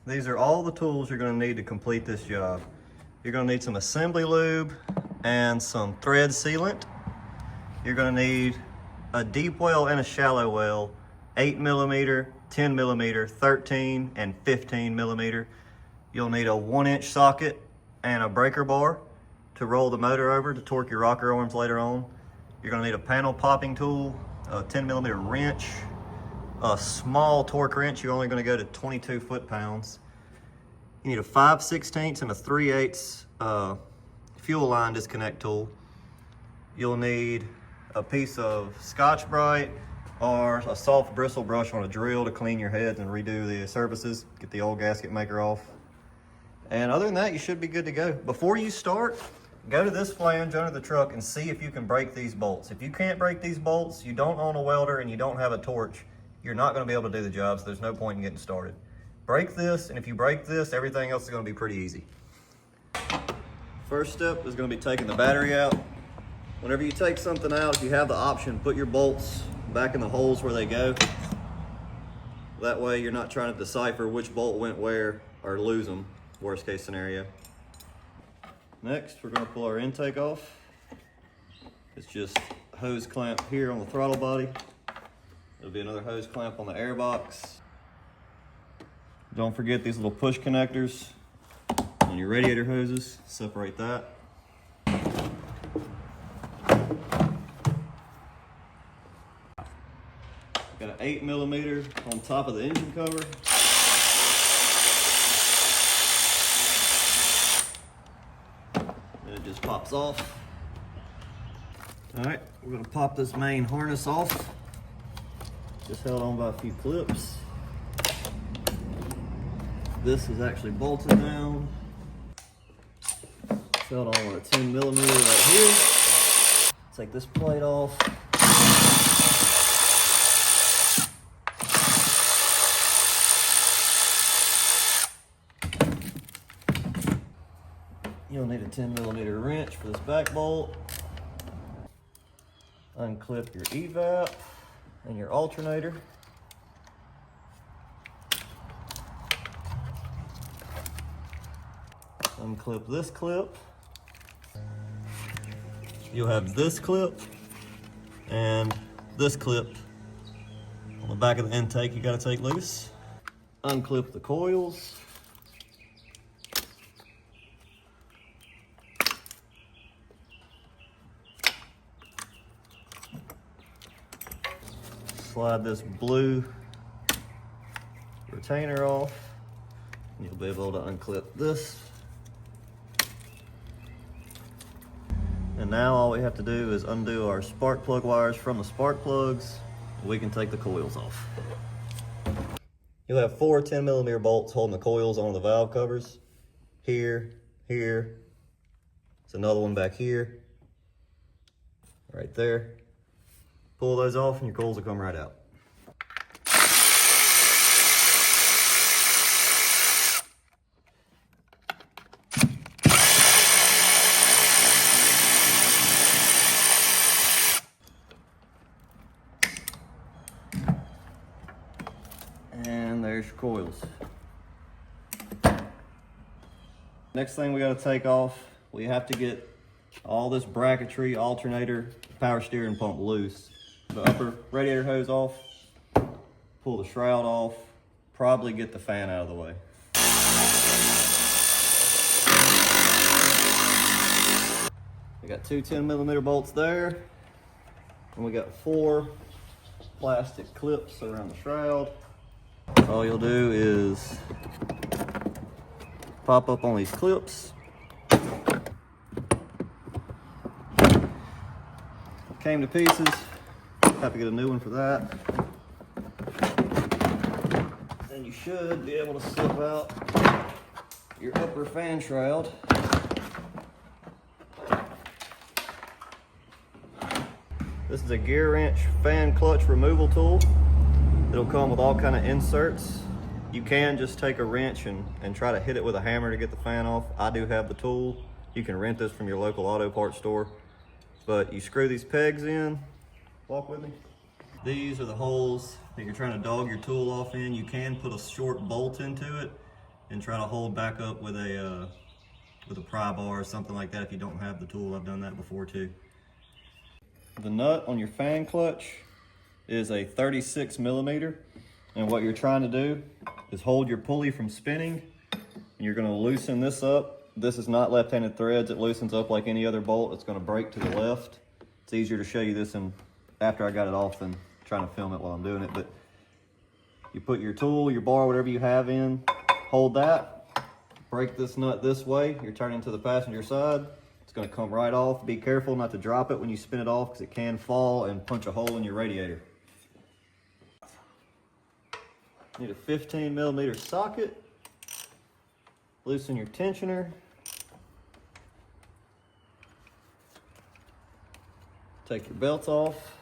these are all the tools you're going to need to complete this job. You're going to need some assembly lube and some thread sealant. You're going to need a deep well and a shallow well, 8mm, 10mm, 13 and 15mm. You'll need a 1-inch socket and a breaker bar to roll the motor over to torque your rocker arms later on. You're going to need a panel popping tool, a 10mm wrench, a small torque wrench. You're only going to go to 22 foot-pounds. You need a 5/16 and a 3/8 fuel line disconnect tool. You'll need a piece of Scotch-Brite or a soft bristle brush on a drill to clean your heads and redo the surfaces, get the old gasket maker off. And other than that, you should be good to go. Before you start, go to this flange under the truck and see if you can break these bolts. If you can't break these bolts, you don't own a welder and you don't have a torch, you're not going to be able to do the job, so there's no point in getting started. Break this, and if you break this, everything else is going to be pretty easy. First step is going to be taking the battery out. Whenever you take something out, if you have the option, put your bolts back in the holes where they go. That way you're not trying to decipher which bolt went where or lose them, worst case scenario. Next, we're going to pull our intake off. It's just a hose clamp here on the throttle body. There'll be another hose clamp on the air box. Don't forget these little push connectors on your radiator hoses. Separate that. Got an 8mm on top of the engine cover. And it just pops off. All right, we're gonna pop this main harness off. Just held on by a few clips. This is actually bolted down. It's held on with a 10mm right here. Take this plate off. You'll need a 10mm wrench for this back bolt. Unclip your evap and your alternator. Unclip this clip. You'll have this clip and this clip on the back of the intake you gotta take loose. Unclip the coils. Slide this blue retainer off. You'll be able to unclip this. And now all we have to do is undo our spark plug wires from the spark plugs. We can take the coils off. You'll have 4 10mm bolts holding the coils on the valve covers. Here, here. There's another one back here. Right there. Pull those off and your coils will come right out. And there's your coils. Next thing we got to take off, we have to get all this bracketry, alternator, power steering pump loose. The upper radiator hose off, pull the shroud off, probably get the fan out of the way. We got 2 10mm bolts there, and we got 4 plastic clips around the shroud. All you'll do is pop up on these clips. Came to pieces. Have to get a new one for that. Then you should be able to slip out your upper fan shroud. This is a gear wrench fan clutch removal tool. It'll come with all kind of inserts. You can just take a wrench and try to hit it with a hammer to get the fan off. I do have the tool. You can rent this from your local auto parts store. But you screw these pegs in. Walk with me. These are the holes that you're trying to dog your tool off in. You can put a short bolt into it and try to hold back up with a pry bar or something like that if you don't have the tool. I've done that before too. The nut on your fan clutch is a 36 millimeter, and what you're trying to do is hold your pulley from spinning, and you're going to loosen this up. This is not left-handed threads. It loosens up like any other bolt. It's going to break to the left. It's easier to show you this after I got it off than trying to film it while I'm doing it. But you put your tool, your bar, whatever you have in, hold that, break this nut this way. You're turning to the passenger side. It's going to come right off. Be careful not to drop it when you spin it off because it can fall and punch a hole in your radiator. Need a 15 millimeter socket. Loosen your tensioner. Take your belts off.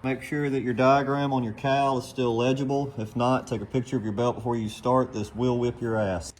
Make sure that your diagram on your cowl is still legible. If not, take a picture of your belt before you start. This will whip your ass.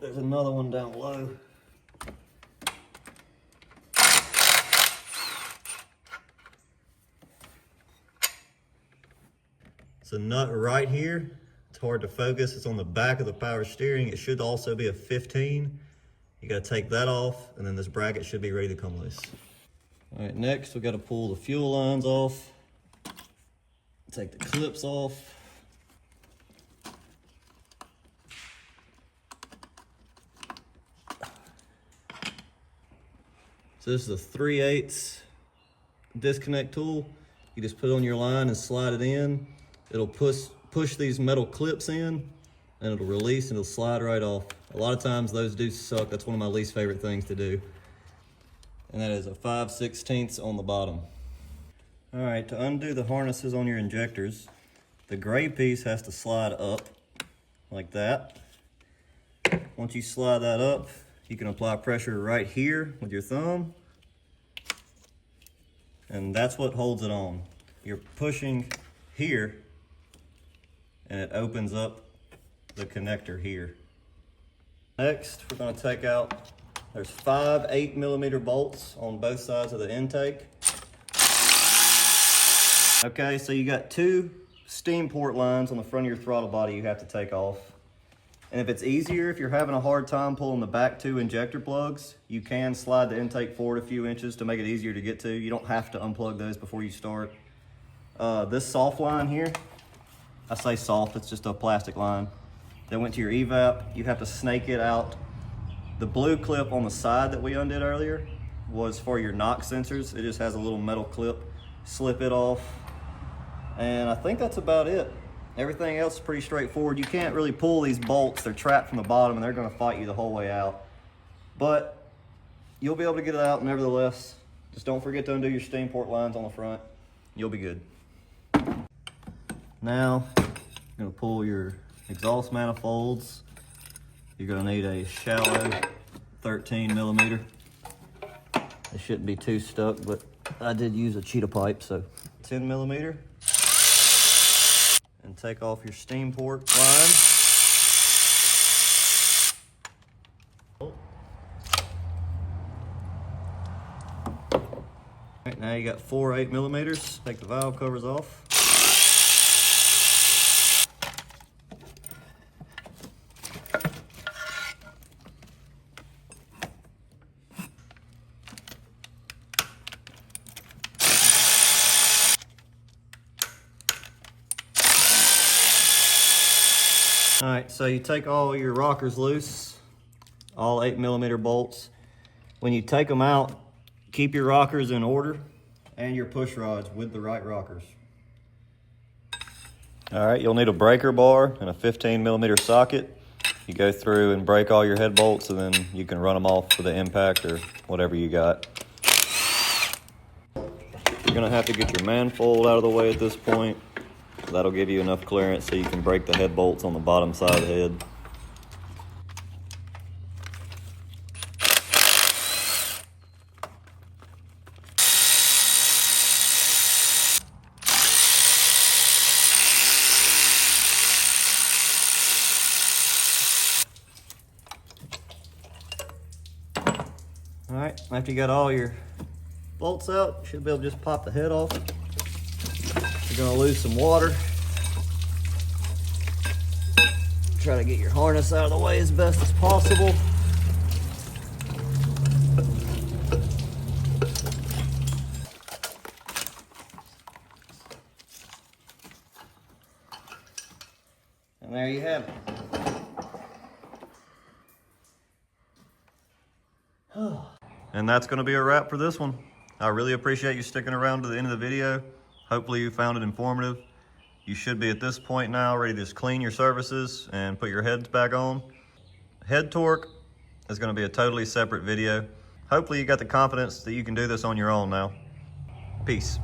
There's another one down low. It's a nut right here. It's hard to focus. It's on the back of the power steering. It should also be a 15. You gotta take that off, and then this bracket should be ready to come loose. All right, next we gotta pull the fuel lines off. Take the clips off. So this is a 3/8 disconnect tool. You just put it on your line and slide it in. It'll push these metal clips in, and it'll release and it'll slide right off. A lot of times those do suck. That's one of my least favorite things to do. And that is a 5/16 on the bottom. All right, to undo the harnesses on your injectors, the gray piece has to slide up like that. Once you slide that up, you can apply pressure right here with your thumb, and that's what holds it on. You're pushing here, and it opens up the connector here. Next, we're gonna take out, there's 5 8mm bolts on both sides of the intake. Okay, so you got 2 steam port lines on the front of your throttle body you have to take off. And if it's easier, if you're having a hard time pulling the back 2 injector plugs, you can slide the intake forward a few inches to make it easier to get to. You don't have to unplug those before you start. This soft line here, I say soft, it's just a plastic line that went to your evap. You have to snake it out. The blue clip on the side that we undid earlier was for your knock sensors. It just has a little metal clip. Slip it off. And I think that's about it. Everything else is pretty straightforward. You can't really pull these bolts. They're trapped from the bottom and they're gonna fight you the whole way out. But you'll be able to get it out nevertheless. Just don't forget to undo your steam port lines on the front. You'll be good. Now, you're gonna pull your exhaust manifolds. You're gonna need a shallow 13mm. It shouldn't be too stuck, but I did use a cheetah pipe, so 10mm. And take off your steam port line. All right, now you got 4 8mm. Take the valve covers off. All right, so you take all your rockers loose, all 8mm bolts. When you take them out, keep your rockers in order and your push rods with the right rockers. All right, you'll need a breaker bar and a 15mm socket. You go through and break all your head bolts, and then you can run them off with the impact or whatever you got. You're gonna have to get your manifold out of the way at this point. That'll give you enough clearance so you can break the head bolts on the bottom side of the head. All right, after you got all your bolts out, you should be able to just pop the head off. You're gonna lose some water. Try to get your harness out of the way as best as possible. And there you have it. And that's going to be a wrap for this one. I really appreciate you sticking around to the end of the video. Hopefully you found it informative. You should be at this point now ready to just clean your surfaces and put your heads back on. Head torque is going to be a totally separate video. Hopefully you got the confidence that you can do this on your own now. Peace.